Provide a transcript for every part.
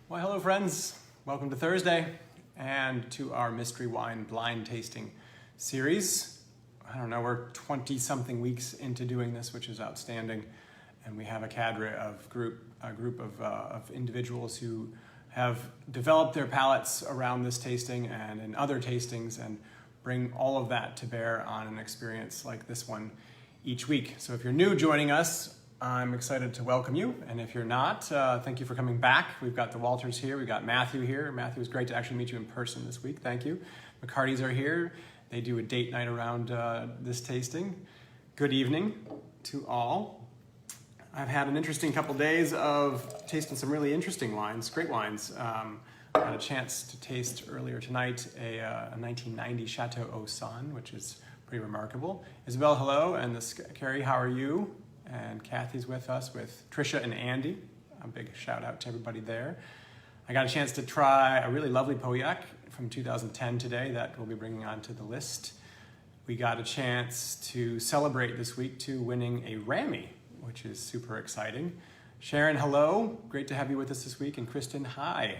Well, hello friends. Welcome to Thursday and to our mystery wine blind tasting series. I don't know, we're 20 something weeks into doing this, which is outstanding. And we have a cadre of a group of individuals who have developed their palates around this tasting and in other tastings and bring all of that to bear on an experience like this one each week. So if you're new joining us, I'm excited to welcome you, and if you're not, thank you for coming back. We've got the Walters here, we've got Matthew here. Matthew, it's great to actually meet you in person this week, thank you. McCarty's are here, they do a date night around this tasting. Good evening to all. I've had an interesting couple days of tasting some really interesting wines, great wines. I had a chance to taste earlier tonight a 1990 Chateau Osan, which is pretty remarkable. Isabel, hello, and Carrie, how are you? And Kathy's with us with Trisha and Andy. A big shout out to everybody there. I got a chance to try a really lovely Pauillac from 2010 today that we'll be bringing onto the list. We got a chance to celebrate this week too, winning a Rammy, which is super exciting. Sharon, hello. Great to have you with us this week. And Kristen, hi.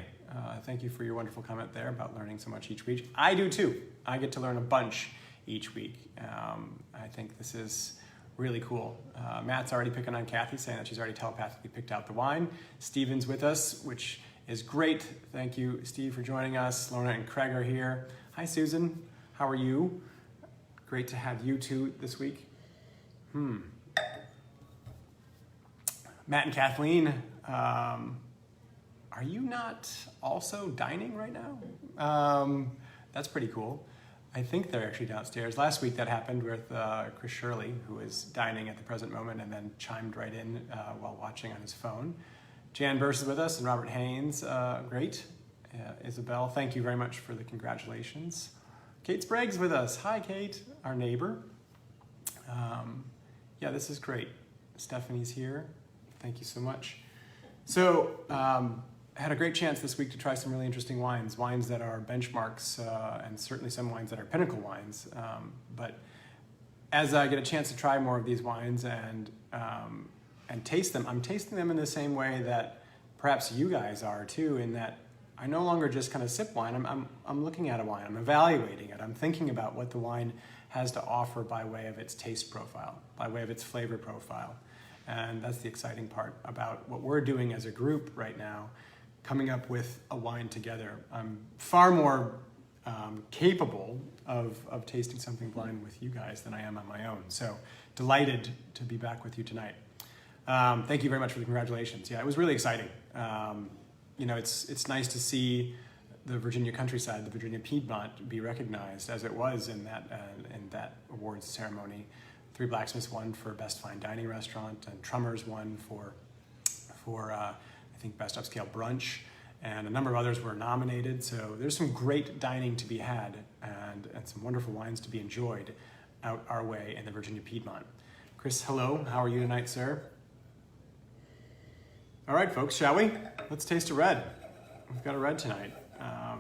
Thank you for your wonderful comment there about learning so much each week. I do too. I get to learn a bunch each week. I think this is really cool. Matt's already picking on Kathy, saying that she's already telepathically picked out the wine. Steven's with us, which is great. Thank you, Steve, for joining us. Lorna and Craig are here. Hi, Susan. How are you? Great to have you two this week. Matt and Kathleen, are you not also dining right now? That's pretty cool. I think they're actually downstairs. Last week that happened with Chris Shirley, who is dining at the present moment and then chimed right in while watching on his phone. Jan Burse is with us and Robert Haynes, great. Isabel, thank you very much for the congratulations. Kate Sprague's with us. Hi, Kate, our neighbor. Yeah, this is great. Stephanie's here. Thank you so much. So, I had a great chance this week to try some really interesting wines that are benchmarks, and certainly some wines that are pinnacle wines. But as I get a chance to try more of these wines and taste them, I'm tasting them in the same way that perhaps you guys are too, in that I no longer just kind of sip wine. I'm looking at a wine, I'm evaluating it, I'm thinking about what the wine has to offer by way of its taste profile, by way of its flavor profile. And that's the exciting part about what we're doing as a group right now, coming up with a wine together. I'm far more capable of tasting something blind with you guys than I am on my own. So delighted to be back with you tonight. Thank you very much for the congratulations. Yeah, it was really exciting. You know, it's nice to see the Virginia countryside, the Virginia Piedmont, be recognized as it was in that awards ceremony. Three Blacksmiths won for Best Fine Dining Restaurant, and Trummers won for I think Best Upscale Brunch, and a number of others were nominated. So there's some great dining to be had and some wonderful wines to be enjoyed out our way in the Virginia Piedmont. Chris, hello. How are you tonight, sir? All right, folks, shall we? Let's taste a red. We've got a red tonight. I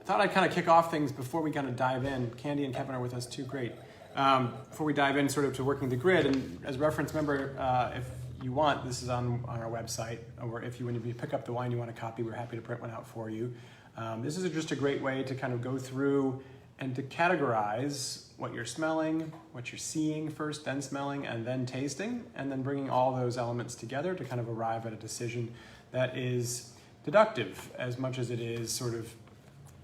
thought I'd kind of kick off things before we kind of dive in. Candy and Kevin are with us too, great. Before we dive in sort of to working the grid, and as reference, remember, if you want, this is on our website, or if you, when you pick up the wine you want a copy, we're happy to print one out for you. This is just a great way to kind of go through and to categorize what you're smelling, what you're seeing first, then smelling, and then tasting, and then bringing all those elements together to kind of arrive at a decision that is deductive as much as it is sort of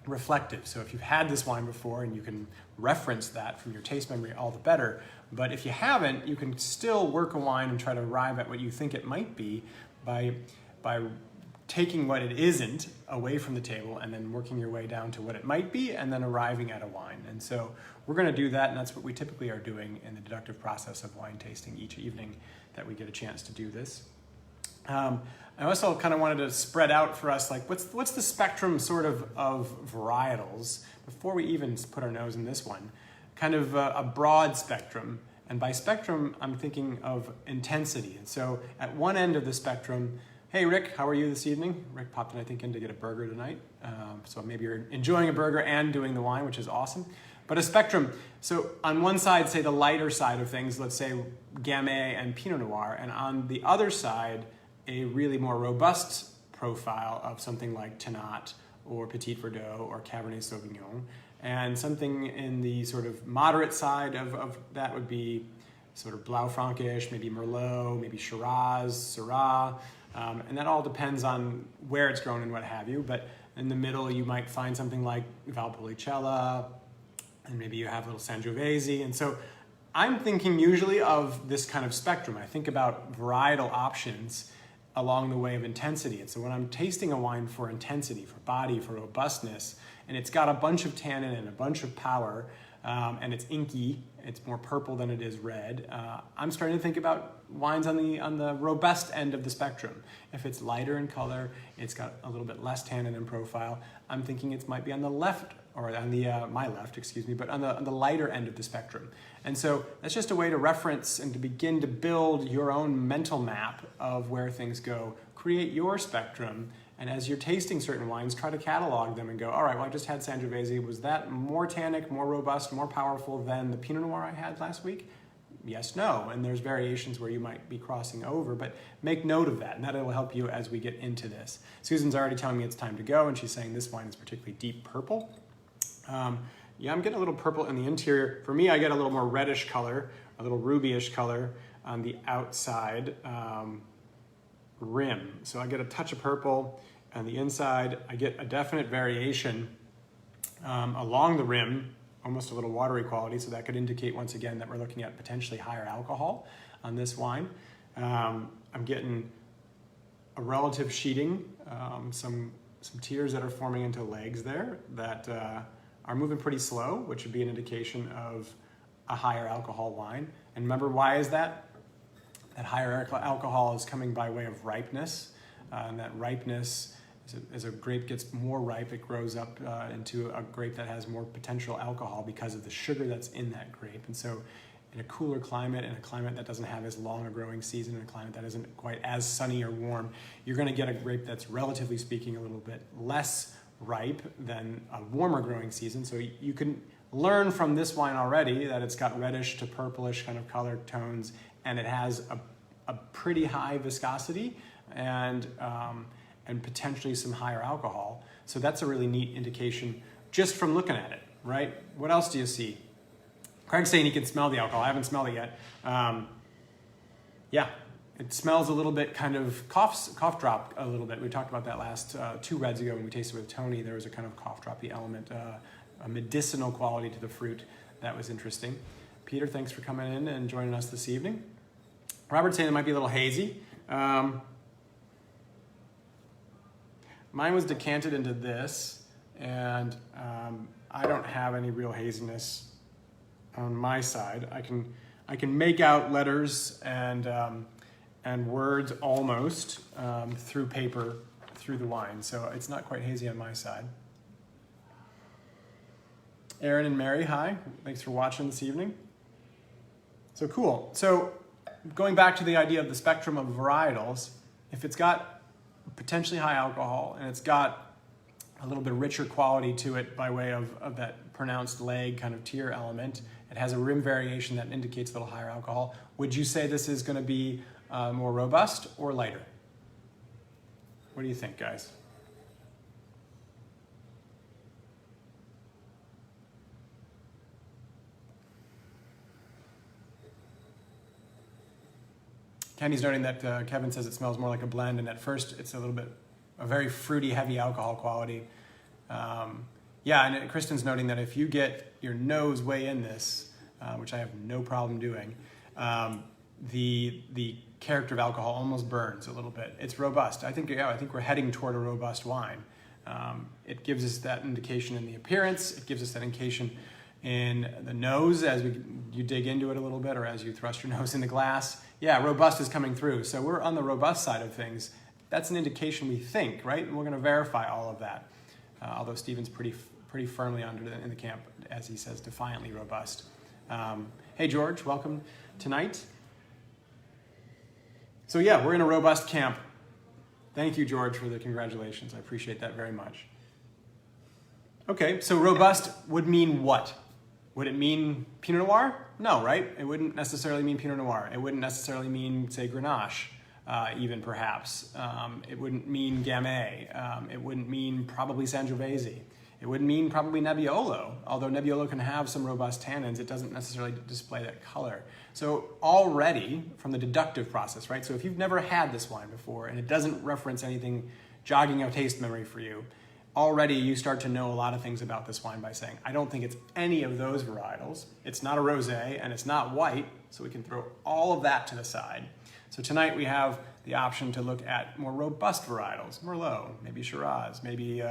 reflective. So if you've had this wine before and you can reference that from your taste memory, all the better. But if you haven't, you can still work a wine and try to arrive at what you think it might be by taking what it isn't away from the table and then working your way down to what it might be and then arriving at a wine. And so we're going to do that, and that's what we typically are doing in the deductive process of wine tasting each evening that we get a chance to do this. I also kind of wanted to spread out for us, like what's the spectrum sort of varietals before we even put our nose in this one, kind of a broad spectrum. And by spectrum, I'm thinking of intensity. And so at one end of the spectrum, hey, Rick, how are you this evening? Rick popped in, I think, in to get a burger tonight. So maybe you're enjoying a burger and doing the wine, which is awesome. But a spectrum, so on one side, say the lighter side of things, let's say Gamay and Pinot Noir, and on the other side, a really more robust profile of something like Tannat or Petit Verdot or Cabernet Sauvignon. And something in the sort of moderate side of that would be sort of Blaufränkisch, maybe Merlot, maybe Shiraz, Syrah. And that all depends on where it's grown and what have you. But in the middle, you might find something like Valpolicella, and maybe you have a little Sangiovese. And so I'm thinking usually of this kind of spectrum. I think about varietal options along the way of intensity. And so when I'm tasting a wine for intensity, for body, for robustness, and it's got a bunch of tannin and a bunch of power, and it's inky, it's more purple than it is red, I'm starting to think about wines on the robust end of the spectrum. If it's lighter in color, it's got a little bit less tannin in profile, I'm thinking it might be on the left, or on the my left, excuse me, but on the lighter end of the spectrum. And so that's just a way to reference and to begin to build your own mental map of where things go. Create your spectrum, and as you're tasting certain wines, try to catalog them and go, all right, well, I just had Sangiovese. Was that more tannic, more robust, more powerful than the Pinot Noir I had last week? Yes, no, and there's variations where you might be crossing over, but make note of that, and that will help you as we get into this. Susan's already telling me it's time to go, and she's saying this wine is particularly deep purple. Yeah, I'm getting a little purple in the interior. For me, I get a little more reddish color, a little rubyish color on the outside rim. So I get a touch of purple on the inside. I get a definite variation along the rim, almost a little watery quality. So that could indicate once again that we're looking at potentially higher alcohol on this wine. I'm getting a relative sheeting, some tears that are forming into legs there that are moving pretty slow, which would be an indication of a higher alcohol wine. And remember, why is that? That higher alcohol is coming by way of ripeness, and that ripeness, as a grape gets more ripe, it grows up into a grape that has more potential alcohol because of the sugar that's in that grape. And so in a cooler climate, in a climate that doesn't have as long a growing season, in a climate that isn't quite as sunny or warm, you're gonna get a grape that's, relatively speaking, a little bit less ripe than a warmer growing season. So you can learn from this wine already that it's got reddish to purplish kind of color tones, and it has a pretty high viscosity and potentially some higher alcohol. So that's a really neat indication just from looking at it, right? What else do you see? Craig's saying he can smell the alcohol. I haven't smelled it yet. Yeah, it smells a little bit kind of cough drop a little bit. We talked about that last 2 reds ago when we tasted with Tony. There was a kind of cough droppy element, a medicinal quality to the fruit. That was interesting. Peter, thanks for coming in and joining us this evening. Robert's saying it might be a little hazy. Mine was decanted into this, and I don't have any real haziness on my side. I can make out letters and words almost through paper, through the wine. So it's not quite hazy on my side. Aaron and Mary, hi. Thanks for watching this evening. So cool. So going back to the idea of the spectrum of varietals, if it's got potentially high alcohol and it's got a little bit richer quality to it by way of that pronounced leg kind of tear element, it has a rim variation that indicates a little higher alcohol. Would you say this is going to be more robust or lighter? What do you think, guys? Candy's noting that Kevin says it smells more like a blend, and at first it's a very fruity, heavy alcohol quality. Yeah, and Kristen's noting that if you get your nose way in this, which I have no problem doing, the character of alcohol almost burns a little bit. It's robust. I think we're heading toward a robust wine. It gives us that indication in the appearance. It gives us that indication in the nose as you dig into it a little bit, or as you thrust your nose in the glass. Yeah, robust is coming through. So we're on the robust side of things. That's an indication, we think, right? And we're going to verify all of that. Although Stephen's pretty firmly in the camp, as he says, defiantly robust. Hey, George, welcome tonight. So yeah, we're in a robust camp. Thank you, George, for the congratulations. I appreciate that very much. Okay, so robust would mean what? Would it mean Pinot Noir? No, right? It wouldn't necessarily mean Pinot Noir. It wouldn't necessarily mean, say, Grenache. even perhaps. It wouldn't mean Gamay. It wouldn't mean probably Sangiovese. It wouldn't mean probably Nebbiolo, although Nebbiolo can have some robust tannins, it doesn't necessarily display that color. So already, from the deductive process, right? So if you've never had this wine before and it doesn't reference anything jogging a taste memory for you, already you start to know a lot of things about this wine by saying, I don't think it's any of those varietals. It's not a rosé and it's not white, so we can throw all of that to the side. So tonight we have the option to look at more robust varietals, Merlot, maybe Shiraz, maybe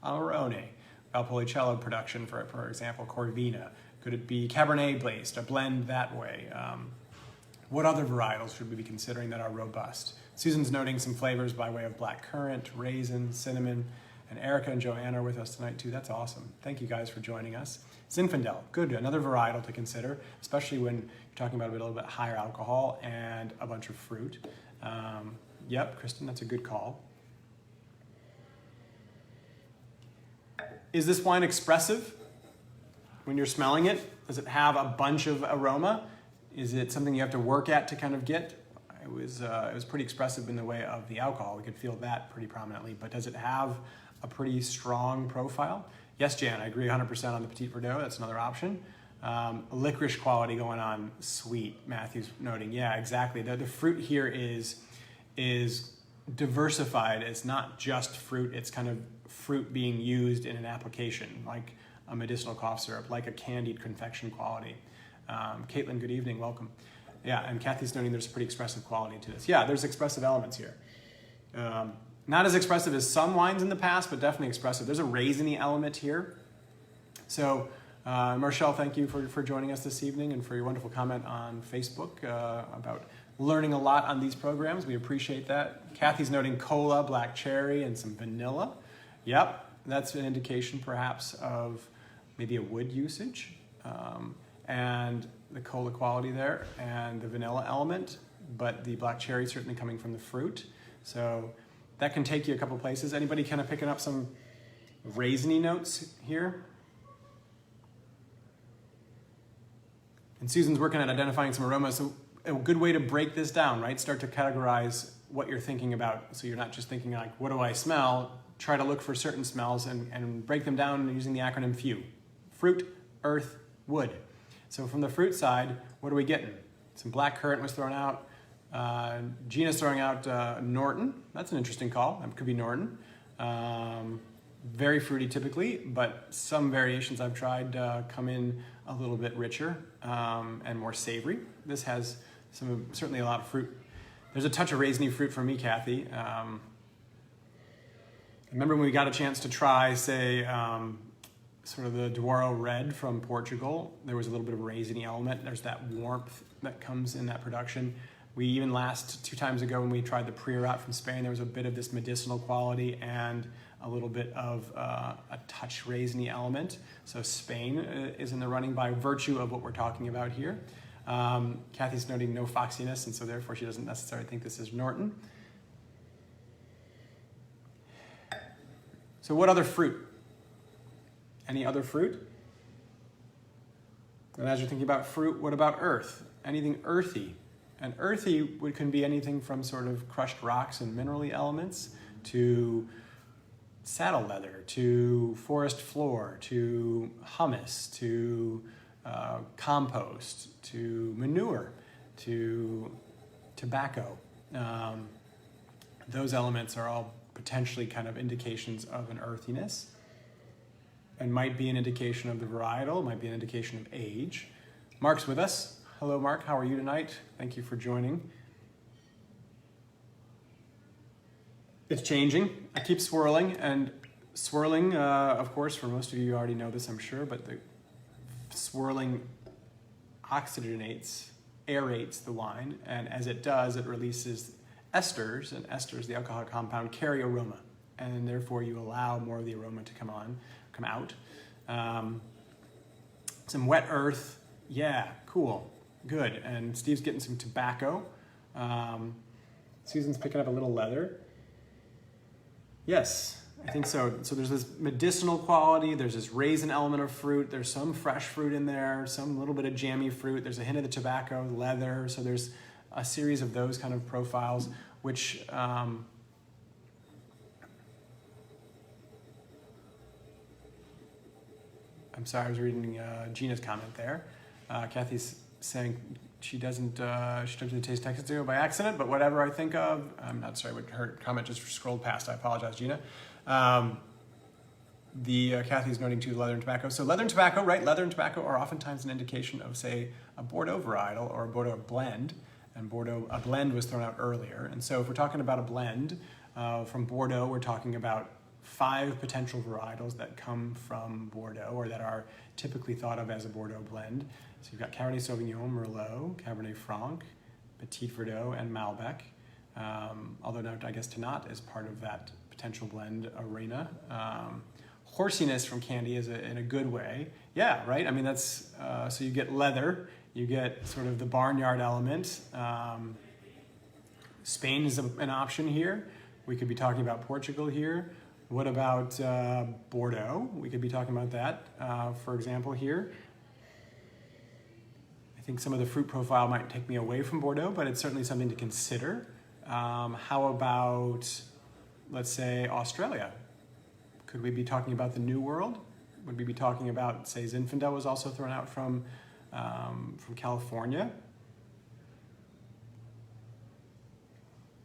Amarone, Valpolicella production, for example, Corvina. Could it be Cabernet based, a blend that way? What other varietals should we be considering that are robust? Susan's noting some flavors by way of blackcurrant, raisin, cinnamon, and Erica and Joanna are with us tonight too. That's awesome. Thank you guys for joining us. Zinfandel, good, another varietal to consider, especially when you're talking about a little bit higher alcohol and a bunch of fruit. Yep, Kristen, that's a good call. Is this wine expressive when you're smelling it? Does it have a bunch of aroma? Is it something you have to work at to kind of get? It was pretty expressive in the way of the alcohol. We could feel that pretty prominently, but does it have a pretty strong profile? Yes, Jan, I agree 100% on the Petit Verdot. That's another option. Licorice quality going on, sweet, Matthew's noting. Yeah, exactly. The fruit here is diversified. It's not just fruit. It's kind of fruit being used in an application, like a medicinal cough syrup, like a candied confection quality. Caitlin, good evening, welcome. Yeah, and Kathy's noting there's a pretty expressive quality to this. Yeah, there's expressive elements here. Not as expressive as some wines in the past, but definitely expressive. There's a raisiny element here. So, Marshall, thank you for joining us this evening and for your wonderful comment on Facebook about learning a lot on these programs. We appreciate that. Kathy's noting cola, black cherry, and some vanilla. Yep, that's an indication perhaps of maybe a wood usage. And the cola quality there and the vanilla element, but the black cherry certainly coming from the fruit. So that can take you a couple places. Anybody kind of picking up some raisiny notes here? And Susan's working at identifying some aromas. So a good way to break this down, right? Start to categorize what you're thinking about. So you're not just thinking like, what do I smell? Try to look for certain smells and break them down using the acronym FEW. Fruit, earth, wood. So from the fruit side, what are we getting? Some blackcurrant was thrown out. Gina's throwing out Norton. That's an interesting call. That could be Norton. Very fruity typically, but some variations I've tried come in a little bit richer and more savory. This has certainly a lot of fruit. There's a touch of raisiny fruit for me, Kathy. I remember when we got a chance to try, say, sort of the Douro Red from Portugal. There was a little bit of raisiny element. There's that warmth that comes in that production. We even two times ago when we tried the Priorat from Spain, there was a bit of this medicinal quality and a little bit of a touch raisiny element. So Spain is in the running by virtue of what we're talking about here. Kathy's noting no foxiness, and so therefore she doesn't necessarily think this is Norton. So what other fruit? Any other fruit? And as you're thinking about fruit, what about earth? Anything earthy? And earthy can be anything from sort of crushed rocks and minerally elements to saddle leather, to forest floor, to humus, to compost, to manure, to tobacco. Those elements are all potentially kind of indications of an earthiness and might be an indication of the varietal, might be an indication of age. Mark's with us. Hello, Mark. How are you tonight? Thank you for joining. It's changing. I keep swirling, and swirling, of course, for most of you already know this, I'm sure, but the swirling oxygenates, aerates the wine, and as it does, it releases esters, and esters, the alcoholic compound, carry aroma, and therefore you allow more of the aroma to come out. Some wet earth, yeah, cool, good. And Steve's getting some tobacco. Susan's picking up a little leather. Yes, I think so. So there's this medicinal quality, there's this raisin element of fruit, there's some fresh fruit in there, some little bit of jammy fruit, there's a hint of the tobacco, leather, so there's a series of those kind of profiles, which I'm sorry, I was reading Gina's comment there. Kathy's saying she doesn't taste Texas by accident, but whatever I think of, I'm not sorry, what her comment just scrolled past. I apologize, Gina. Kathy's noting too leather and tobacco. So leather and tobacco, right? Leather and tobacco are oftentimes an indication of, say, a Bordeaux varietal or a Bordeaux blend. And a blend was thrown out earlier. And so if we're talking about a blend from Bordeaux, we're talking about 5 potential varietals that come from Bordeaux or that are typically thought of as a Bordeaux blend. So you've got Cabernet Sauvignon, Merlot, Cabernet Franc, Petit Verdot, and Malbec. Although now I guess Tannat is part of that potential blend arena. Horsiness from Candy is in a good way. Yeah, right? I mean, that's, so you get leather, you get sort of the barnyard element. Spain is an option here. We could be talking about Portugal here. What about Bordeaux? We could be talking about that, for example, here. I think some of the fruit profile might take me away from Bordeaux, but it's certainly something to consider. How about, let's say, Australia? Could we be talking about the New World? Would we be talking about, say, Zinfandel was also thrown out from California?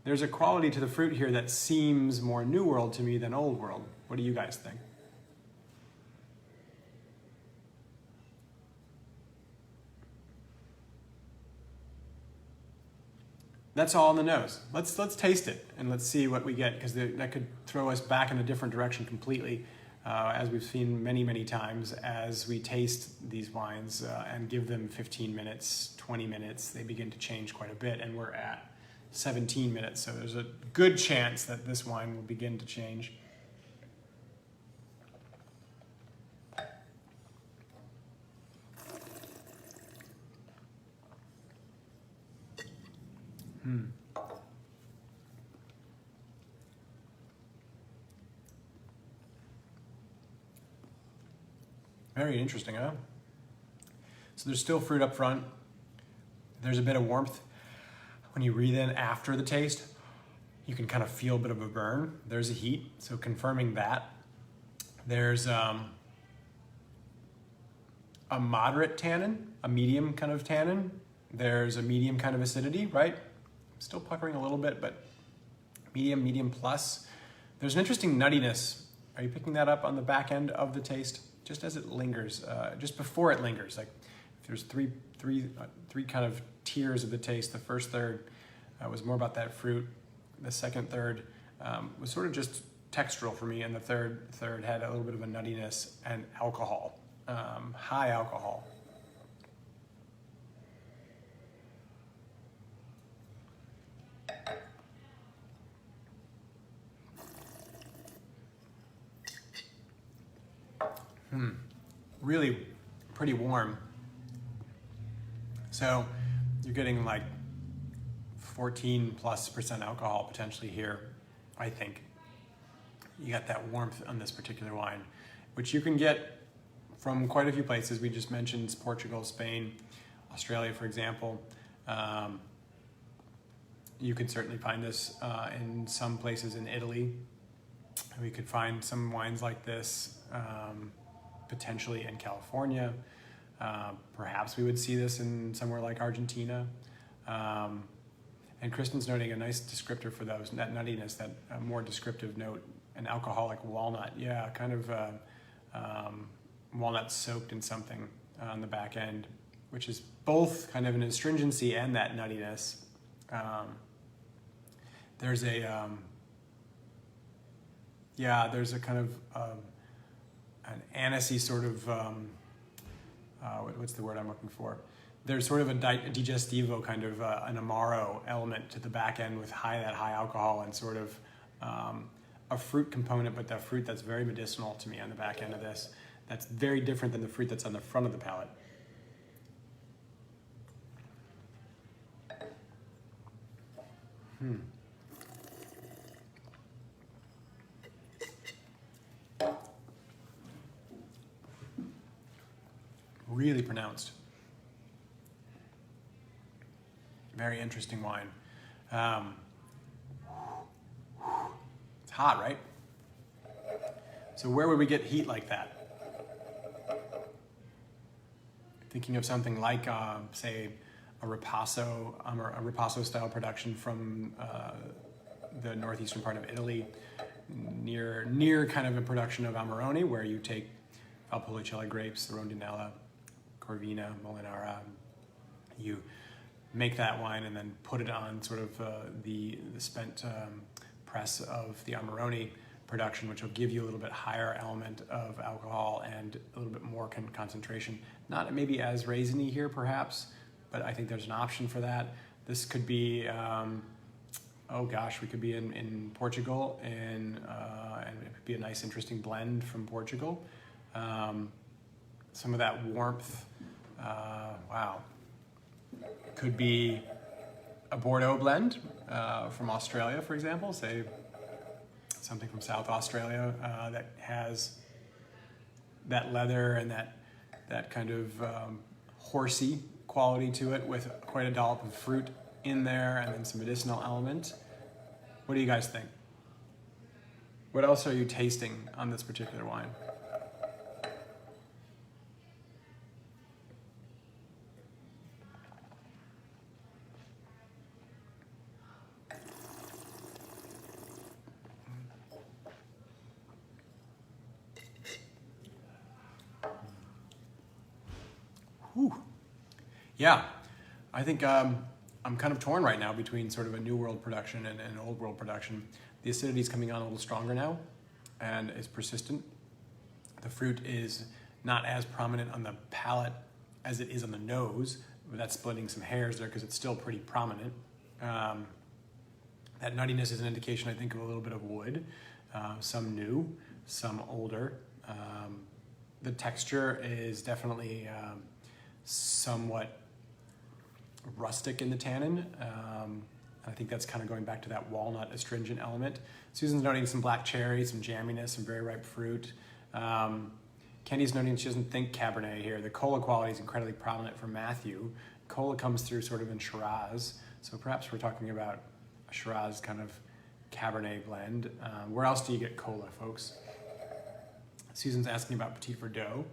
There's a quality to the fruit here that seems more New World to me than Old World. What do you guys think? That's all on the nose. Let's taste it and let's see what we get, because that could throw us back in a different direction completely, as we've seen many, many times as we taste these wines and give them 15 minutes, 20 minutes, they begin to change quite a bit, and we're at 17 minutes, so there's a good chance that this wine will begin to change. Very interesting, huh? So there's still fruit up front. There's a bit of warmth. When you breathe in after the taste, you can kind of feel a bit of a burn. There's a heat, so confirming that. There's a moderate tannin, a medium kind of tannin. There's a medium kind of acidity, right? Still puckering a little bit, but medium plus. There's an interesting nuttiness. Are you picking that up on the back end of the taste? Just as it lingers, just before it lingers. Like if there's three kind of tiers of the taste. The first third was more about that fruit. The second third was sort of just textural for me, and the third had a little bit of a nuttiness and alcohol, high alcohol. Really pretty warm. So you're getting like 14+% alcohol potentially here, I think. You got that warmth on this particular wine, which you can get from quite a few places. We just mentioned Portugal, Spain, Australia, for example. You could certainly find this in some places in Italy. We could find some wines like this potentially in California. Perhaps we would see this in somewhere like Argentina. And Kristen's noting a nice descriptor for those, that nuttiness, that more descriptive note, an alcoholic walnut. Yeah, kind of walnut soaked in something on the back end, which is both kind of an astringency and that nuttiness. There's a kind of an anisey sort of, what's the word I'm looking for? There's sort of a digestivo kind of an amaro element to the back end with that high alcohol and sort of a fruit component, but that fruit that's very medicinal to me on the back end of this. That's very different than the fruit that's on the front of the palate. Really pronounced. Very interesting wine. It's hot, right? So where would we get heat like that? Thinking of something like, say, a Ripasso style production from the northeastern part of Italy, near kind of a production of Amarone, where you take Valpolicella grapes, the Rondinella, Corvina, Molinara. You make that wine and then put it on sort of the spent press of the Amarone production, which will give you a little bit higher element of alcohol and a little bit more concentration. Not maybe as raisiny here, perhaps, but I think there's an option for that. This could be, we could be in Portugal, and it could be a nice, interesting blend from Portugal. Some of that warmth, could be a Bordeaux blend from Australia, for example, say something from South Australia that has that leather and that kind of horsey quality to it, with quite a dollop of fruit in there and then some medicinal element. What do you guys think? What else are you tasting on this particular wine? Whew. Yeah, I think I'm kind of torn right now between sort of a New World production and an Old World production. The acidity is coming on a little stronger now and is persistent. The fruit is not as prominent on the palate as it is on the nose, but that's splitting some hairs there because it's still pretty prominent. That nuttiness is an indication, I think, of a little bit of wood, some new, some older. The texture is definitely somewhat rustic in the tannin. I think that's kind of going back to that walnut astringent element. Susan's noting some black cherry, some jamminess, some very ripe fruit. Kenny's noting she doesn't think Cabernet here. The cola quality is incredibly prominent for Matthew. Cola comes through sort of in Shiraz, so perhaps we're talking about a Shiraz kind of Cabernet blend. Where else do you get cola, folks? Susan's asking about Petit Verdot.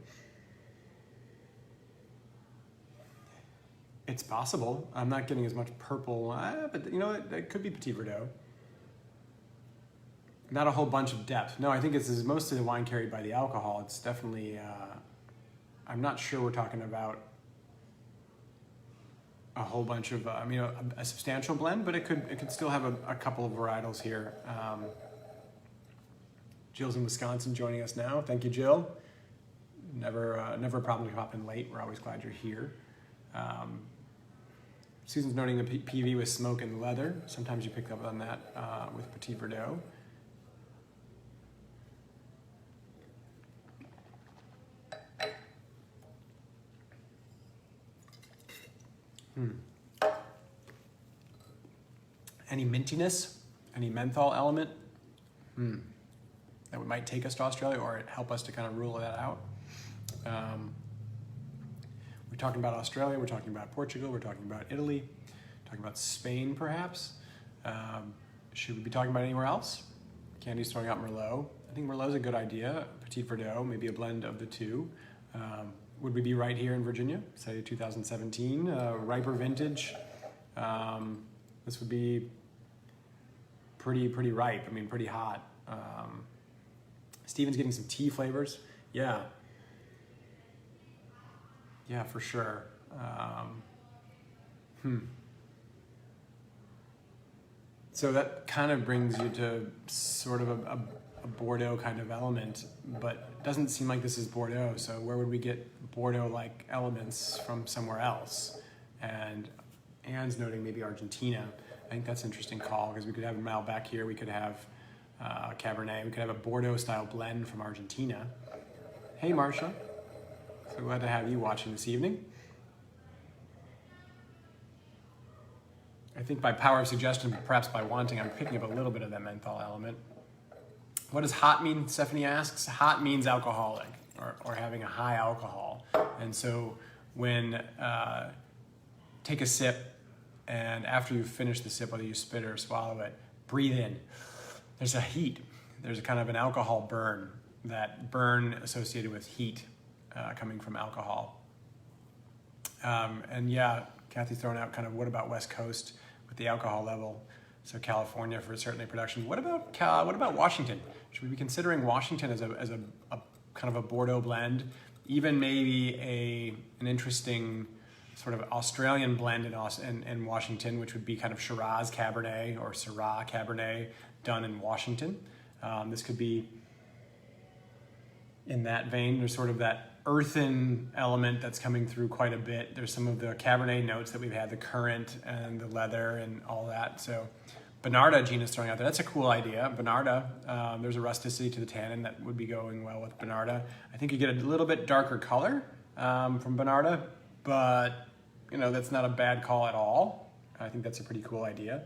It's possible. I'm not getting as much purple, but you know, it could be Petit Verdot. Not a whole bunch of depth. No, I think this is mostly the wine carried by the alcohol. It's definitely, I'm not sure we're talking about a whole bunch of, a substantial blend, but it could still have a couple of varietals here. Jill's in Wisconsin joining us now. Thank you, Jill. Never a problem to hop in late. We're always glad you're here. Susan's noting the PV with smoke and leather. Sometimes you pick up on that with Petit Verdot. Any mintiness? Any menthol element? That might take us to Australia or help us to kind of rule that out. We're talking about Australia, we're talking about Portugal, we're talking about Italy, talking about Spain perhaps. Should we be talking about anywhere else? Candy's throwing out Merlot. I think Merlot's a good idea. Petit Verdot, maybe a blend of the two. Would we be right here in Virginia, say 2017, riper vintage? This would be pretty ripe, pretty hot. Steven's getting some tea flavors. Yeah, for sure. So that kind of brings you to sort of a Bordeaux kind of element, but it doesn't seem like this is Bordeaux, so where would we get Bordeaux-like elements from somewhere else? And Anne's noting maybe Argentina. I think that's an interesting call, because we could have Malbec here, we could have Cabernet, we could have a Bordeaux-style blend from Argentina. Hey, Marcia. So glad to have you watching this evening. I think by power of suggestion, perhaps by wanting, I'm picking up a little bit of that menthol element. What does hot mean, Stephanie asks? Hot means alcoholic, or having a high alcohol. And so when, take a sip And after you finish the sip, whether you spit or swallow it, breathe in. There's a heat. There's a kind of an alcohol burn, that burn associated with heat coming from alcohol. And yeah, Kathy's throwing out kind of what about West Coast with the alcohol level? So California for certainly production. What about Washington? Should we be considering Washington as a kind of a Bordeaux blend? Even maybe an interesting sort of Australian blend in Washington, which would be kind of Shiraz Cabernet or Syrah Cabernet done in Washington. This could be in that vein. There's sort of that earthen element that's coming through quite a bit. There's some of the Cabernet notes that we've had, the currant and the leather and all that. So Bernarda, Gina's throwing out there. That's a cool idea. Bernarda, there's a rusticity to the tannin that would be going well with Bernarda. I think you get a little bit darker color from Bernarda, but you know, that's not a bad call at all. I think that's a pretty cool idea.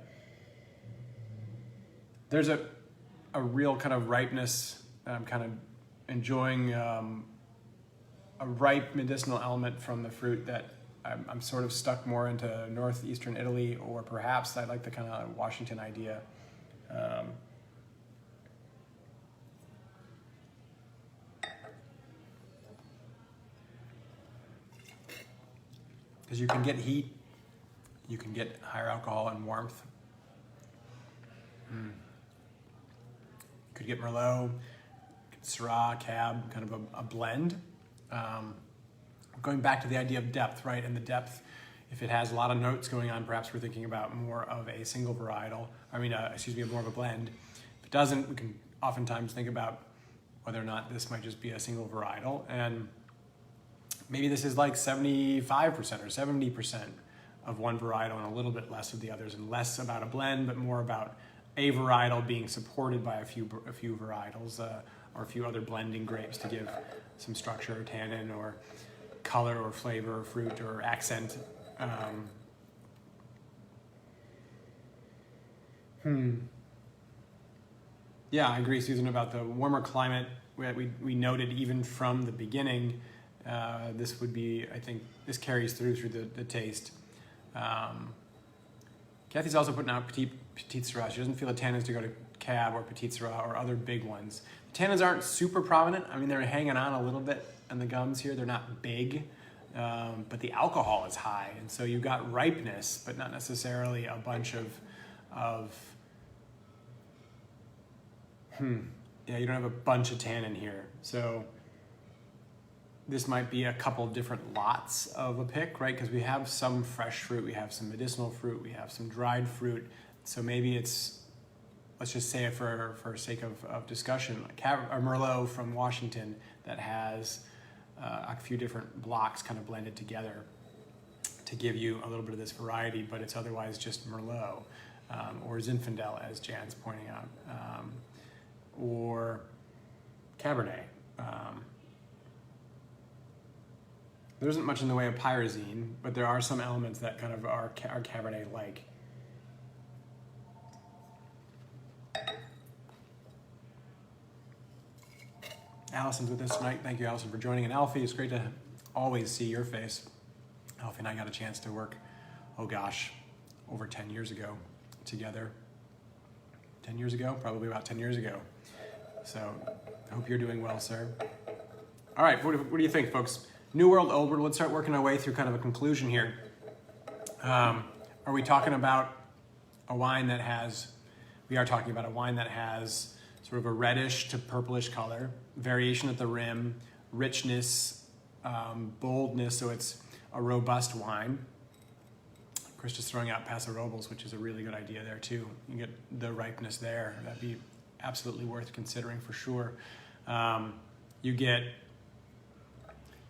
There's a real kind of ripeness, kind of enjoying a ripe medicinal element from the fruit that I'm sort of stuck more into northeastern Italy, or perhaps I like the kind of Washington idea. Because you can get heat, you can get higher alcohol and warmth. You could get Merlot, Syrah, Cab, kind of a blend. Going back to the idea of depth, right? And the depth, if it has a lot of notes going on, perhaps we're thinking about more of a single varietal. More of a blend. If it doesn't, we can oftentimes think about whether or not this might just be a single varietal. And maybe this is like 75% or 70% of one varietal and a little bit less of the others, and less about a blend, but more about a varietal being supported by a few varietals or a few other blending grapes to give some structure or tannin or color or flavor or fruit or accent. Yeah, I agree, Susan, about the warmer climate. We noted even from the beginning, this would be, I think, this carries through the taste. Kathy's also putting out Petite Syrah. She doesn't feel the tannins to go to Cab or Petite Syrah or other big ones. The tannins aren't super prominent. I mean, they're hanging on a little bit on the gums here. They're not big, but the alcohol is high. And so you've got ripeness, but not necessarily a bunch of you don't have a bunch of tannin here. So this might be a couple different lots of a pick, right? Because we have some fresh fruit, we have some medicinal fruit, we have some dried fruit. So maybe it's, let's just say it for sake of discussion, a Merlot from Washington that has a few different blocks kind of blended together to give you a little bit of this variety, but it's otherwise just Merlot, or Zinfandel, as Jan's pointing out, or Cabernet. There isn't much in the way of pyrazine, but there are some elements that kind of are Cabernet-like. Allison's with us tonight. Thank you, Allison, for joining. And Alfie, it's great to always see your face. Alfie and I got a chance to work, over 10 years ago together. 10 years ago? Probably about 10 years ago. So I hope you're doing well, sir. All right, what do you think, folks? New World, Old World, let's start working our way through kind of a conclusion here. Are we talking about a wine that has, we are talking about a wine that has sort of a reddish to purplish color, variation at the rim, richness, boldness, so it's a robust wine. Chris is throwing out Paso Robles, which is a really good idea there too. You get the ripeness there. That'd be absolutely worth considering for sure. You get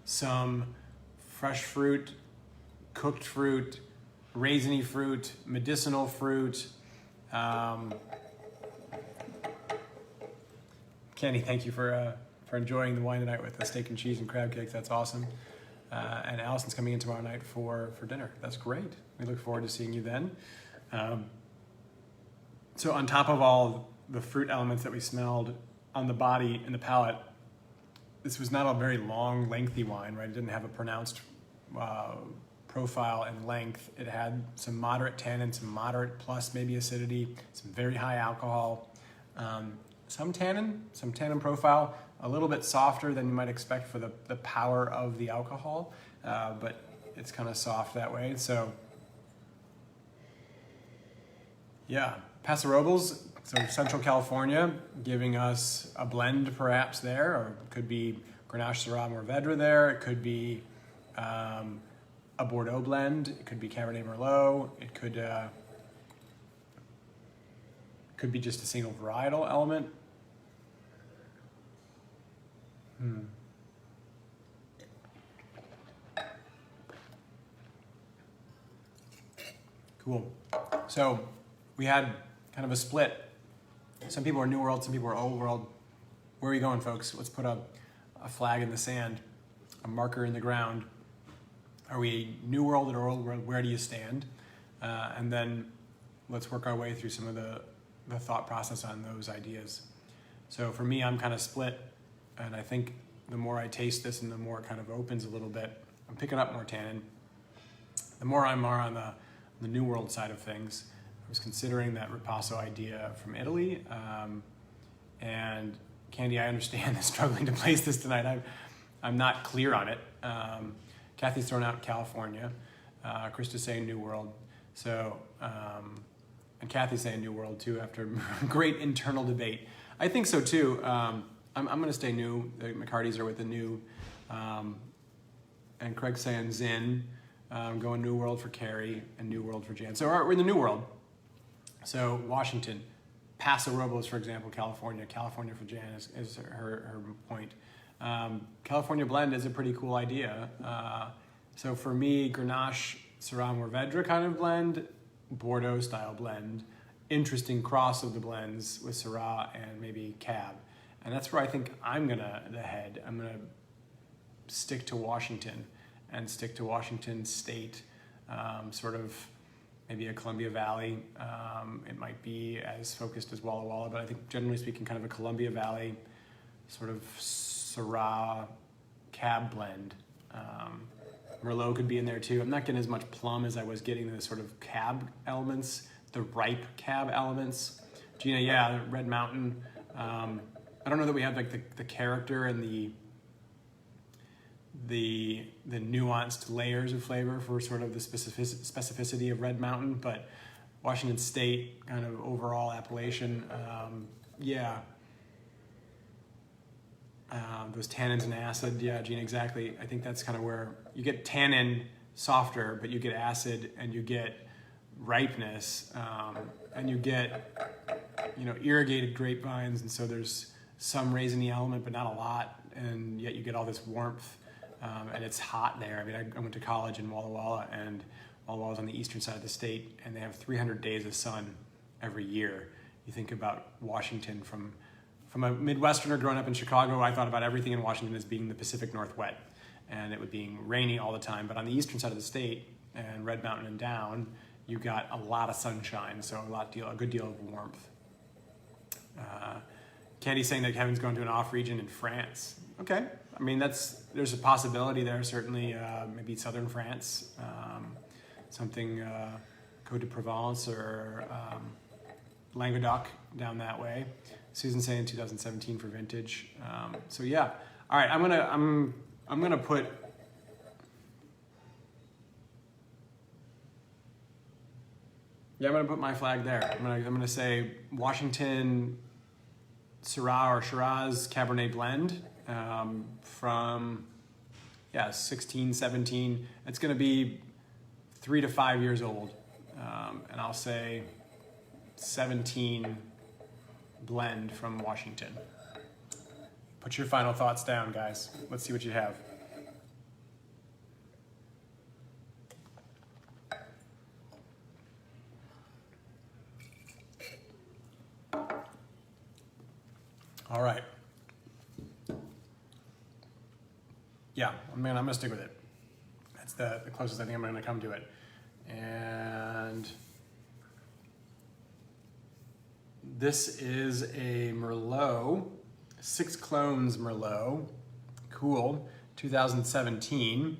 some fresh fruit, cooked fruit, raisiny fruit, medicinal fruit. Kenny, thank you for enjoying the wine tonight with the steak and cheese and crab cakes. That's awesome. And Allison's coming in tomorrow night for dinner. That's great. We look forward to seeing you then. So on top of all the fruit elements that we smelled on the body and the palate, this was not a very long, lengthy wine, right? It didn't have a pronounced profile and length. It had some moderate tannin, some moderate plus maybe acidity, some very high alcohol, some tannin profile, a little bit softer than you might expect for the power of the alcohol, but it's kind of soft that way. So yeah, Paso Robles, so Central California, giving us a blend perhaps there, or it could be Grenache, Syrah, Mourvedre there. It could be a Bordeaux blend. It could be Cabernet Merlot. It could be just a single varietal element. Cool. So we had kind of a split. Some people are New World, some people are Old World. Where are you going, folks? Let's put a flag in the sand, a marker in the ground. Are we New World or Old World? Where do you stand? And then let's work our way through some of the thought process on those ideas. So for me, I'm kind of split, and I think the more I taste this and the more it kind of opens a little bit, I'm picking up more tannin. The more I'm more on the New World side of things. I was considering that ripasso idea from Italy, and Candy, I understand struggling to place this tonight. I'm not clear on it. Kathy's thrown out California. Krista's saying New World. So, and Kathy's saying New World too after great internal debate. I think so too. I'm going to stay New. The McCartys are with the New. And Craig's saying Zin. Going New World for Carrie and New World for Jan. So we're in the New World. So Washington, Paso Robles, for example, California for Jan is her point. California blend is a pretty cool idea. So for me, Grenache, Syrah, Mourvedre kind of blend, Bordeaux style blend, interesting cross of the blends with Syrah and maybe Cab. And that's where I think I'm gonna head. I'm gonna stick to Washington and stick to Washington State, sort of maybe a Columbia Valley. It might be as focused as Walla Walla, but I think generally speaking, kind of a Columbia Valley sort of Syrah Cab blend. Merlot could be in there too. I'm not getting as much plum as I was getting the sort of Cab elements, the ripe Cab elements. Gina, yeah, Red Mountain. I don't know that we have like the character and the nuanced layers of flavor for sort of the specificity of Red Mountain, but Washington State, kind of overall appellation, yeah. Those tannins and acid, yeah, Gene, exactly. I think that's kind of where you get tannin softer, but you get acid and you get ripeness, and you get, irrigated grapevines, and so there's some raisiny element, but not a lot, and yet you get all this warmth, and it's hot there. I mean, I went to college in Walla Walla, and Walla Walla's on the eastern side of the state, and they have 300 days of sun every year. You think about Washington from a Midwesterner growing up in Chicago, I thought about everything in Washington as being the Pacific Northwest, and it would being rainy all the time. But on the eastern side of the state, and Red Mountain and down, you got a lot of sunshine, so a good deal of warmth. Candy's saying that Kevin's going to an off region in France. Okay, I mean there's a possibility there. Certainly, maybe southern France, something Côte de Provence or Languedoc down that way. Susan's saying 2017 for vintage. So yeah, all right. I'm gonna put. Yeah, I'm gonna put my flag there. I'm gonna say Washington Syrah or Shiraz Cabernet blend from 16, 17. It's gonna be 3 to 5 years old, and I'll say 17 blend from Washington. Put your final thoughts down, guys. Let's see what you have. All right. Yeah, I'm gonna stick with it. That's the closest I think I'm gonna come to it. And this is a Merlot, 6 Clones Merlot, cool, 2017.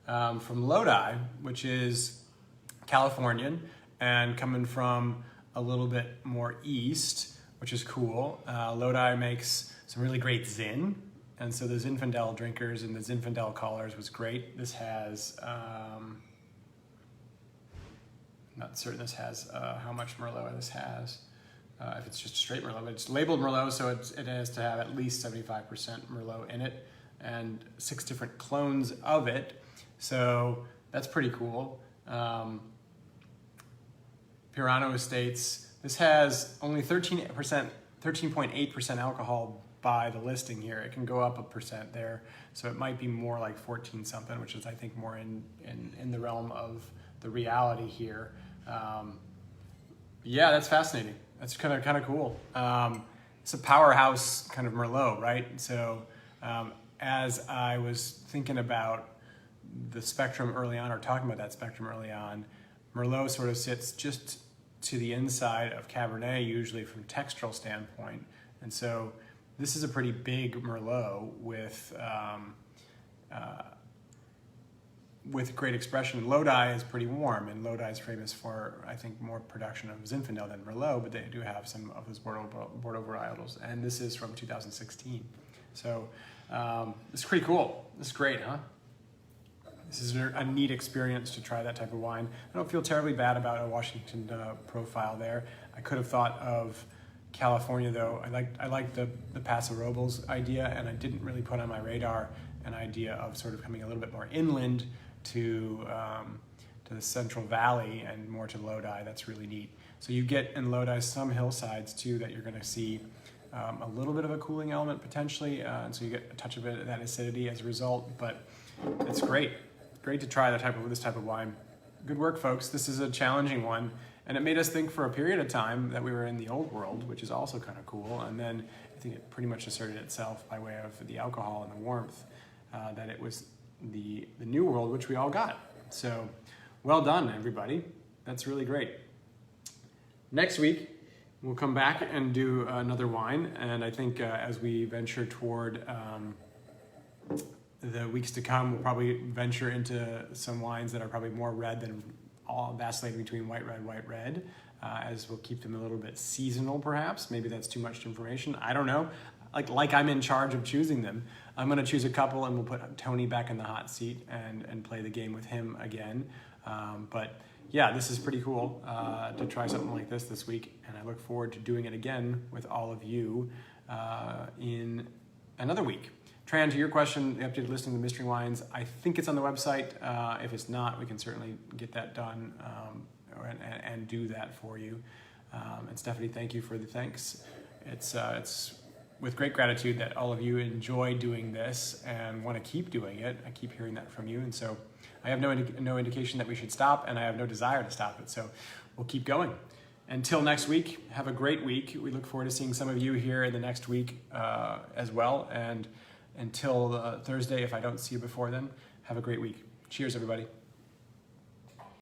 from Lodi, which is Californian and coming from a little bit more east, which is cool. Lodi makes some really great Zin. And so the Zinfandel drinkers and the Zinfandel callers was great. This has, not certain this has how much Merlot this has. If it's just straight Merlot, but it's labeled Merlot, so it has to have at least 75% Merlot in it, and 6 different clones of it. So that's pretty cool. Pirano Estates, this has only 13.8% alcohol by the listing here. It can go up 1% there, so it might be more like 14 something, which is I think more in the realm of the reality here. Yeah, that's fascinating. That's kind of cool. It's a powerhouse kind of Merlot, right? So as I was thinking about the spectrum early on, or talking about that spectrum early on, Merlot sort of sits just to the inside of Cabernet, usually from a textural standpoint. And so this is a pretty big Merlot with great expression. Lodi is pretty warm, and Lodi is famous for, I think, more production of Zinfandel than Merlot, but they do have some of those Bordeaux varietals. And this is from 2016. So it's pretty cool. This is great, huh? This is a neat experience to try that type of wine. I don't feel terribly bad about a Washington profile there. I could have thought of California, though. I liked the Paso Robles idea, and I didn't really put on my radar an idea of sort of coming a little bit more inland to the Central Valley and more to Lodi. That's really neat. So you get in Lodi some hillsides too that you're going to see a little bit of a cooling element potentially, and so you get a touch of that acidity as a result. But it's great to try this type of wine. Good work, folks. This is a challenging one, and it made us think for a period of time that we were in the old world, which is also kind of cool. And then I think it pretty much asserted itself by way of the alcohol and the warmth, that it was the new world, which we all got. So well done, everybody. That's really great. Next week, we'll come back and do another wine. And I think as we venture toward the weeks to come, we'll probably venture into some wines that are probably more red than all vacillating between white, red, as we'll keep them a little bit seasonal, perhaps. Maybe that's too much information. I don't know. Like I'm in charge of choosing them. I'm going to choose a couple, and we'll put Tony back in the hot seat and play the game with him again. But yeah, this is pretty cool to try something like this week, and I look forward to doing it again with all of you in another week. Tran, to your question, the updated listing of the mystery wines, I think it's on the website. If it's not, we can certainly get that done and do that for you. And Stephanie, thank you for the thanks. It's with great gratitude that all of you enjoy doing this and want to keep doing it. I keep hearing that from you, and so I have no indication that we should stop, and I have no desire to stop it, so we'll keep going. Until next week, have a great week. We look forward to seeing some of you here in the next week as well, and until Thursday, if I don't see you before then, have a great week. Cheers, everybody.